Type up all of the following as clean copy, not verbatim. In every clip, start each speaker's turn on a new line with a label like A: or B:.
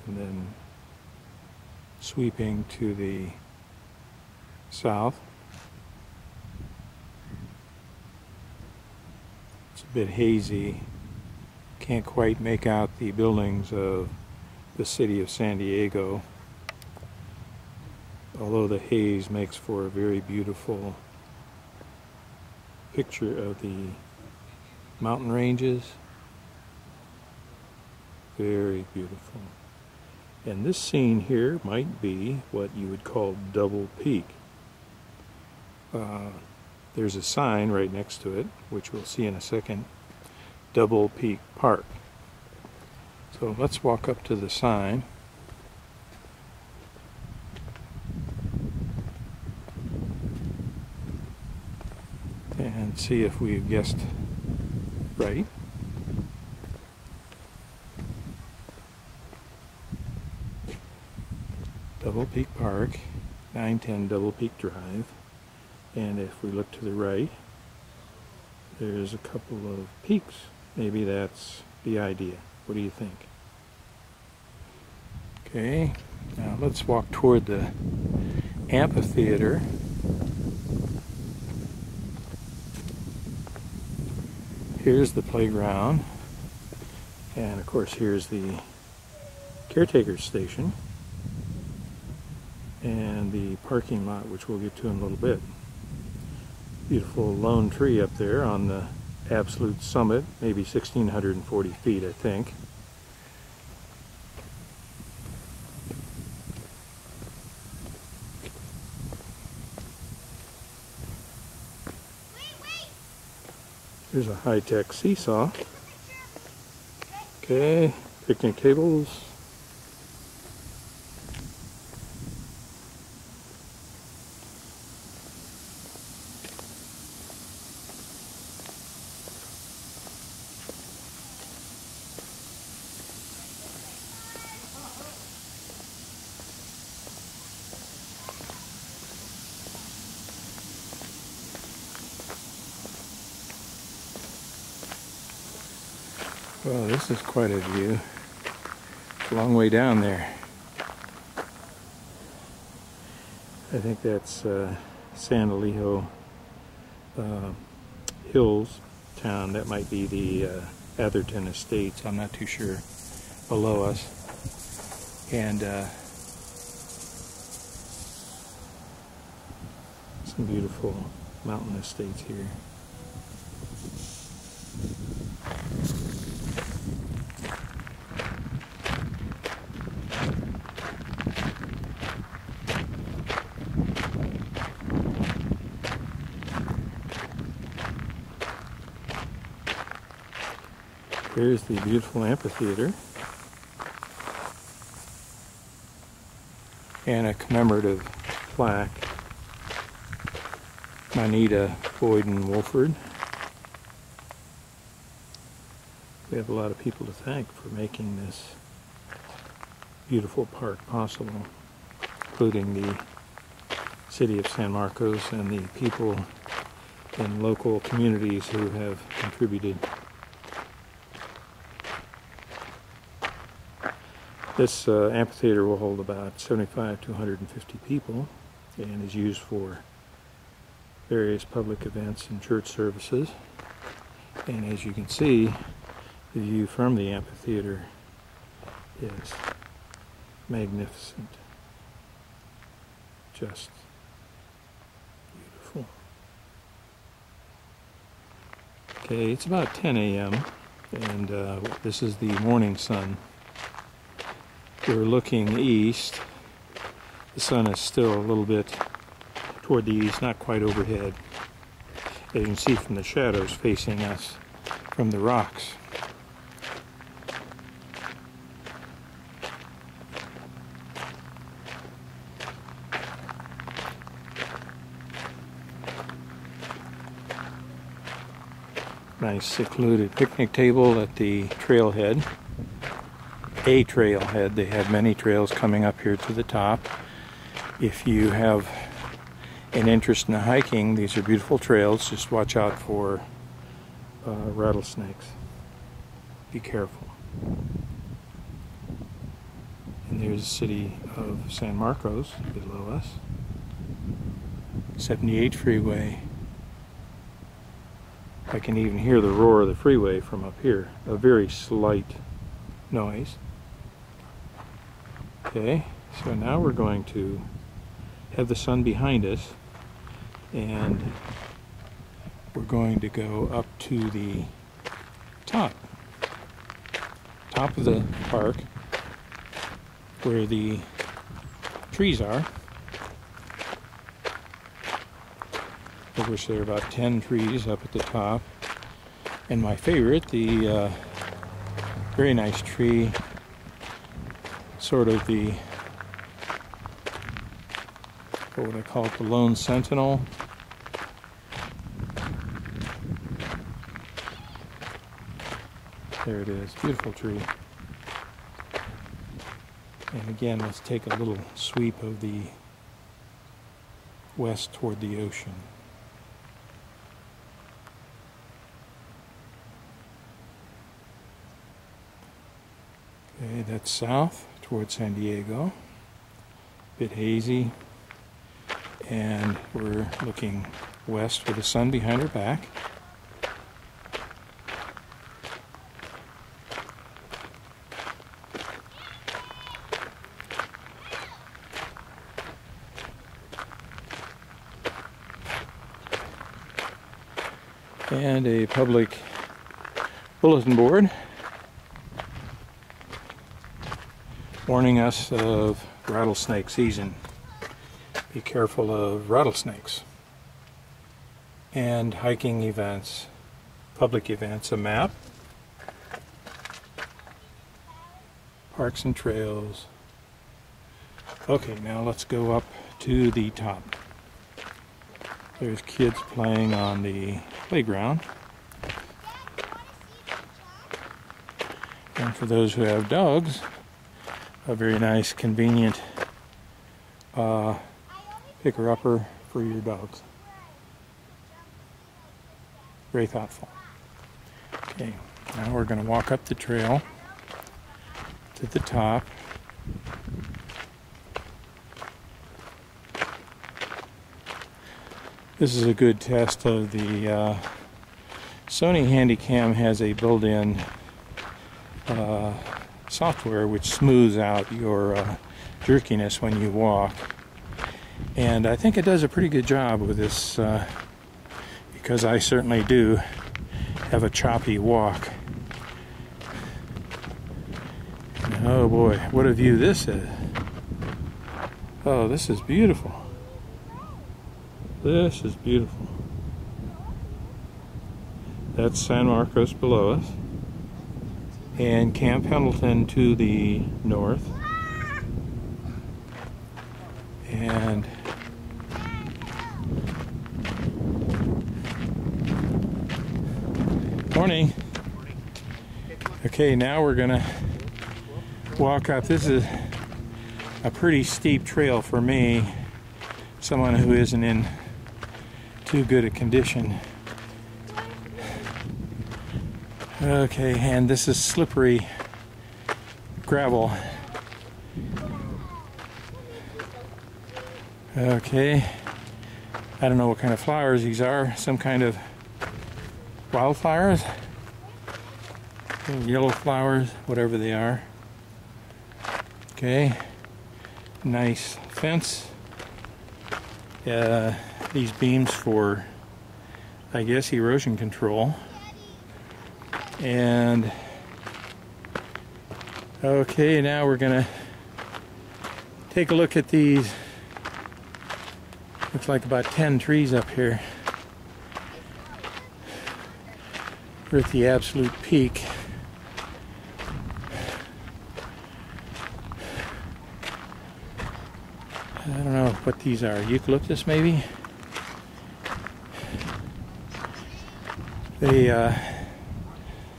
A: and then sweeping to the south. It's a bit hazy. Can't quite make out the buildings of the city of San Diego, although the haze makes for a very beautiful picture of the mountain ranges. Very beautiful. And this scene here might be what you would call double peak. There's a sign right next to it, which we'll see in a second, Double Peak Park. So let's walk up to the sign. And see if we've guessed right. Double Peak Park, 910 Double Peak Drive. And if we look to the right, there's a couple of peaks. Maybe that's the idea. What do you think? Okay, now let's walk toward the amphitheater. Here's the playground, and of course here's the caretaker's station and the parking lot, which we'll get to in a little bit. Beautiful lone tree up there on the absolute summit, maybe 1,640 feet, I think. Here's a high-tech seesaw. Okay, picnic tables. Well, this is quite a view. It's a long way down there. I think that's San Elijo Hills town. That might be the Atherton Estates. I'm not too sure. Below us. And some beautiful mountain estates here. Here's the beautiful amphitheater and a commemorative plaque, Manita, Boyd and Wolford. We have a lot of people to thank for making this beautiful park possible, including the city of San Marcos and the people in local communities who have contributed. This amphitheater will hold about 75 to 150 people and is used for various public events and church services. And as you can see, the view from the amphitheater is magnificent. Just beautiful. Okay, it's about 10 a.m. and this is the morning sun. We're looking east. The sun is still a little bit toward the east, not quite overhead. As you can see from the shadows facing us from the rocks. Nice secluded picnic table at the trailhead. A trailhead. They have many trails coming up here to the top. If you have an interest in hiking, these are beautiful trails. Just watch out for rattlesnakes. Be careful. is the city of San Marcos below us. 78 freeway. I can even hear the roar of the freeway from up here. A very slight noise. Okay, so now we're going to have the sun behind us, and we're going to go up to the top of the park where the trees are, of which there are about 10 trees up at the top, and my favorite, the very nice tree, sort of the, what would I call it, the lone sentinel. There it is, beautiful tree. And again, let's take a little sweep of the west toward the ocean. Okay, that's south towards San Diego. A bit hazy. And we're looking west with the sun behind our back. And a public bulletin board warning us of rattlesnake season. Be careful of rattlesnakes. And hiking events, public events, a map, parks and trails. Okay, now let's go up to the top. There's kids playing on the playground. And for those who have dogs, a very nice, convenient picker-upper for your dogs. Very thoughtful. Okay, now we're going to walk up the trail to the top. This is a good test of the Sony Handycam has a built-in software which smooths out your jerkiness when you walk, and I think it does a pretty good job with this because I certainly do have a choppy walk. And oh boy, what a view this is. Oh, this is beautiful. This is beautiful. That's San Marcos below us, and Camp Pendleton to the north, and morning. Okay, now we're gonna walk up. This is a pretty steep trail for me, someone who isn't in too good a condition. Okay, and this is slippery gravel. Okay, I don't know what kind of flowers these are, some kind of wildflowers, yellow flowers, whatever they are. Okay, nice fence. These beams for, I guess, erosion control. And okay, now we're gonna take a look at these. Looks like about 10 trees up here. We're at the absolute peak. I don't know what these are. Eucalyptus, maybe? They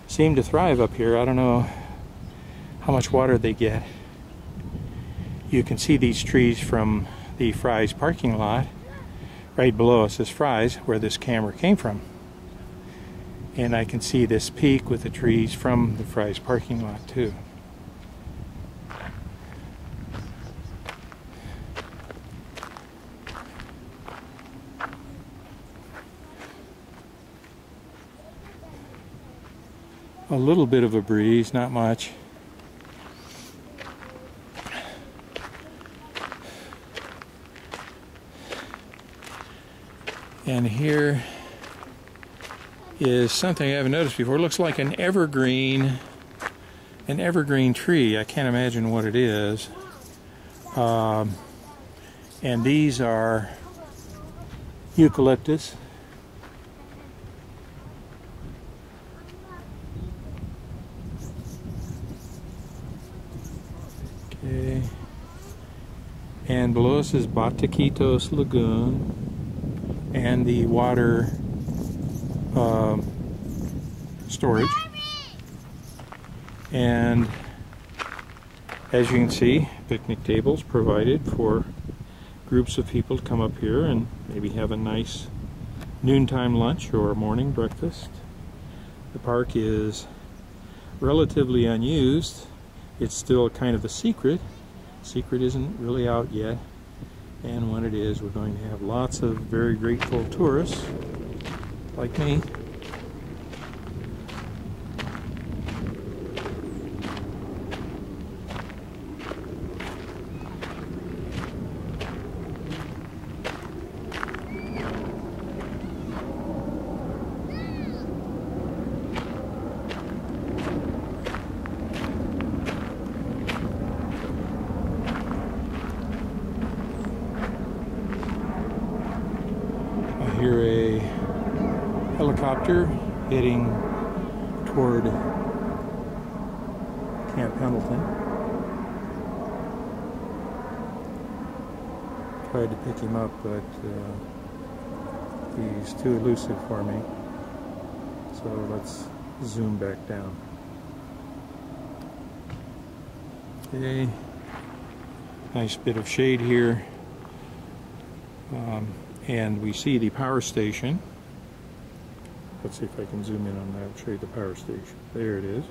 A: seem to thrive up here. I don't know how much water they get. You can see these trees from the Fry's parking lot. Right below us is Fry's, where this camera came from. And I can see this peak with the trees from the Fry's parking lot too. a little bit of a breeze, not much. And here is something I haven't noticed before. It looks like an evergreen tree. I can't imagine what it is. And these are eucalyptus. Okay. And below us is Bataquitos Lagoon and the water storage. And as you can see, picnic tables provided for groups of people to come up here and maybe have a nice noontime lunch or morning breakfast. The park is relatively unused. It's still kind of a secret. Secret isn't really out yet. And when it is, we're going to have lots of very grateful tourists like me. I hear a helicopter heading toward Camp Pendleton. Tried to pick him up, but he's too elusive for me. So let's zoom back down. Okay, nice bit of shade here. And we see the power station. Let's see if I can zoom in on that, show you the power station. There it is.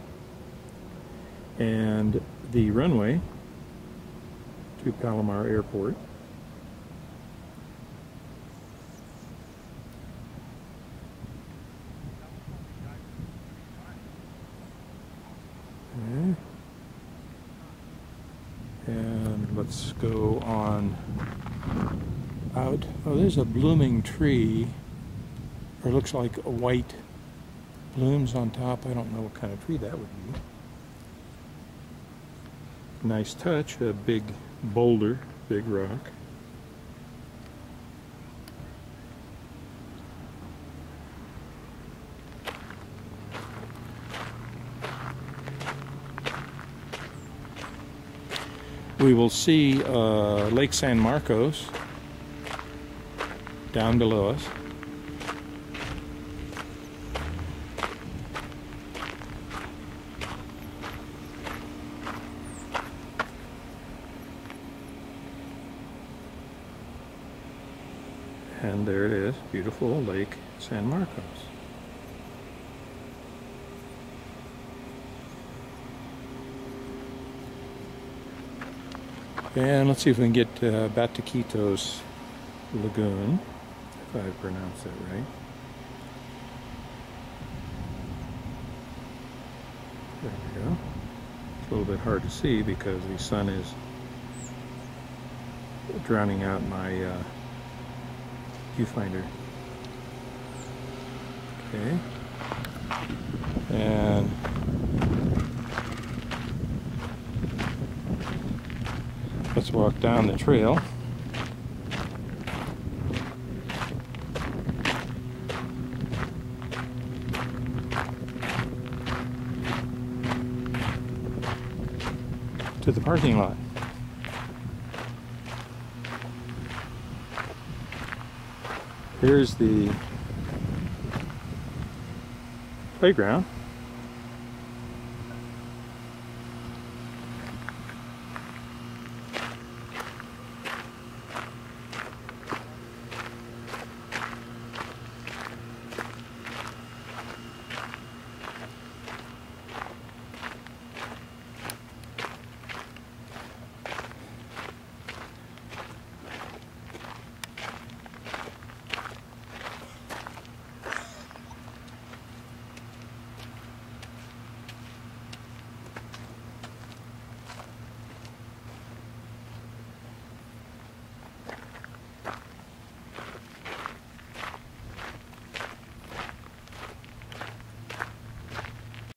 A: And the runway to Palomar Airport. Okay. And let's go on out. Oh, there's a blooming tree, or it looks like a white blooms on top. I don't know what kind of tree that would be. Nice touch, a big boulder, big rock. We will see Lake San Marcos down below us. And there it is, beautiful Lake San Marcos. And let's see if we can get Bataquitos Lagoon, if I pronounced that right. There we go. It's a little bit hard to see because the sun is drowning out my viewfinder. Okay. And let's walk down the trail. To the parking lot. Here's the playground.